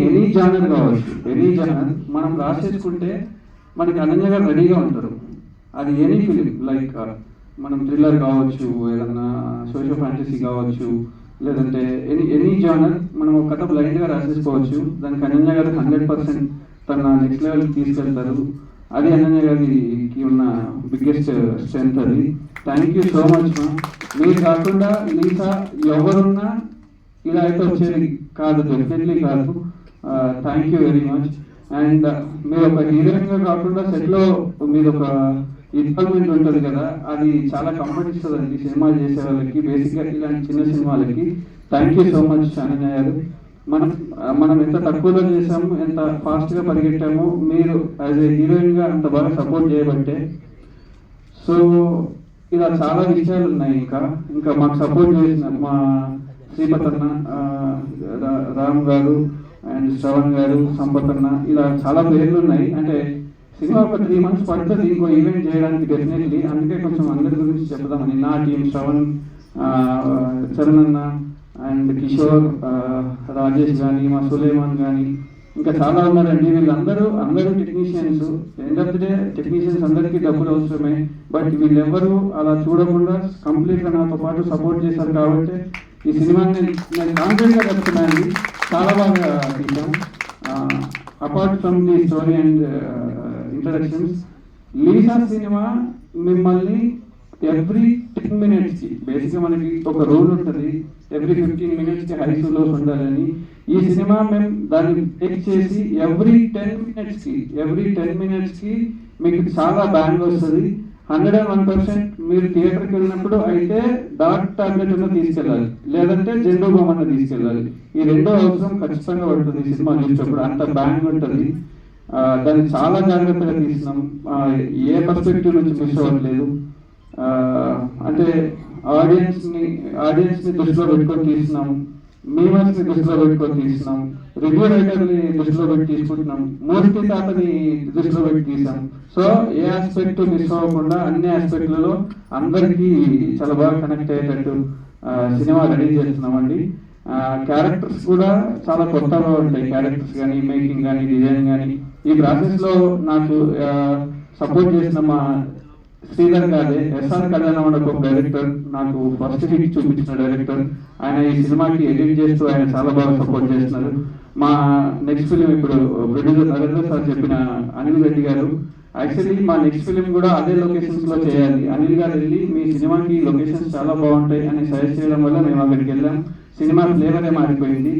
Any genre కావచ్చు, any genre మనం రాసేసుకుంటే మనకి అనన్య గారు రెడీగా ఉంటారు. అది ఎనీ ఫిలిం లైక్ మనం థ్రిల్లర్ కావచ్చు, ఏదన్నా సోషల్ ఫ్యాంటసీ కావచ్చు, లేదంటే ఎనీ జానర్ మనం ఒక కథ బ్లైండ్గా రాసేసుకోవచ్చు. దానికి అనన్య గారు 100% తన నెక్స్ట్ లెవెల్కి తీసుకెళ్తారు. అది అనన్య గారికి ఉన్న బిగ్గెస్ట్ స్ట్రెంత్. అది థ్యాంక్ యూ సో మచ్ మా. మీరు కాకుండా లీసా ఎవరున్నా ఇలా అయితే వచ్చేది కాదు, డెఫినెట్లీ కాదు. Thank you very much. And మీరు ఒక హీరోయిన్గా కాకుండా సెట్లో మీరు ఒక ఇన్వాల్వ్మెంట్ ఉంటుంది కదా, అది చాలా కంఫర్ట్ ఇస్తుందండి సినిమాలు చేసే వాళ్ళకి, బేసిక్గా ఇలాంటి చిన్న సినిమాలకి. Thank you so much Ananya గారు. మనం ఎంత తక్కువలో చేసాము, ఎంత ఫాస్ట్గా పరిగెట్టాము, మీరు యాజ్ ఏ హీరోయిన్గా అంత బాగా సపోర్ట్ చేయబట్టే. సో ఇలా చాలా విషయాలు ఉన్నాయి. ఇంకా మాకు సపోర్ట్ చేసిన మా శ్రీపతన్న, రామ్ గారు అండ్ శ్రవణ్ గారు, సంపతన్న, ఇలా చాలా పేర్లు ఉన్నాయి. అంటే సినిమా ఒక 3 months పడుతుంది ఇంకో ఈవెంట్ చేయడానికి డెఫినెట్లీ. అందుకే కొంచెం అందరి గురించి చెప్దామని. నా టీం శ్రవణ్, చరణ్ అన్న అండ్ కిషోర్, రాజేష్ కానీ, మా సులేమాన్ కానీ, ఇంకా చాలా ఉన్నారండి. వీళ్ళందరూ technicians. End of the day technicians అందరికీ డబ్బులు అవసరమే. బట్ వీళ్ళెవ్వరూ అలా చూడకుండా కంప్లీట్గా నాతో పాటు సపోర్ట్ చేశారు. కాబట్టి ఈ సినిమాని నేను కాన్ఫిడెంట్గా చెప్తున్నాను, చాలా బాగా తీసాం. Apart from the story and introductions, Lisa cinema మిమ్మల్ని ఎవ్రీ 10 minutesకి, బేసిక్గా మనకి ఒక రూల్ ఉంటుంది, ఎవ్రీ 15 minutesకి హైస్ లోస్ ఉండాలని. ఈ సినిమా మేము దాన్ని టేక్ చేసి ఎవ్రీ 10 minutesకి మీకు చాలా బ్యాంగ్ వస్తుంది. 101% మీరు థియేటర్కి వెళ్ళినప్పుడు అయితే డార్క్ టాబ్లెట్ అన్న తీసుకెళ్ళాలి, లేదంటే జెండో బొమ్మన్న తీసుకెళ్ళాలి. ఈ రెండో అవసరం ఖచ్చితంగా పడుతుంది సినిమా చూసేటప్పుడు, అంత బ్యాంగ్ ఉంటుంది. దాన్ని చాలా జాగ్రత్తగా తీసినాం, ఏ పర్స్పెక్టివ్ నుంచి మిస్ అవ్వట్లేదు. అంటే ఆడియన్స్ ని దృష్టిలో పెట్టుకొని తీసినాం, మీమర్స్ ని దృష్టిలో పెట్టుకొని తీసినాం, రివ్యూ రైటర్ని దృష్టిలో పెట్టి తీసుకుంటున్నాం, మూర్తి తాతని దృష్టిలో పెట్టి తీసాం. సో ఏ ఆస్పెక్ట్ మిస్ అవ్వకుండా అన్ని ఆస్పెక్ట్లలో అందరికీ చాలా బాగా కనెక్ట్ అయ్యేటట్టు సినిమా రెడీ చేస్తున్నామండి. క్యారెక్టర్స్ కూడా చాలా కొత్తగా ఉంటాయి, క్యారెక్టర్స్ కానీ, మేకింగ్ కానీ, డిజైన్ కానీ. ఈ ప్రాసెస్ లో నాకు సపోర్ట్ చేసిన మా శ్రీధర్ గారే, ఎస్ఆర్ కళ్యాణ మండపం డైరెక్టర్, నాకు ఫస్ట్ హిట్ చూపించిన డైరెక్టర్. ఆయన ఈ సినిమాకి ఎడిట్ చేస్తూ ఆయన చాలా బాగా సపోర్ట్ చేస్తున్నారు. మా నెక్స్ట్ ఫిలిం ఇప్పుడు ప్రొడ్యూసర్ నరేంద్ర సార్ చెప్పిన అనిల్ రెడ్డి గారు, యాక్చువల్లీ మా నెక్స్ట్ ఫిలిం కూడా అదే లొకేషన్స్ లో చేయాలి. అనిల్ గారు వెళ్ళి మీ సినిమాకి లొకేషన్స్ చాలా బాగుంటాయి అని సజెస్ట్ చేయడం వల్ల మేము అక్కడికి వెళ్ళాం. సినిమా ఫ్లేవరే మారిపోయింది.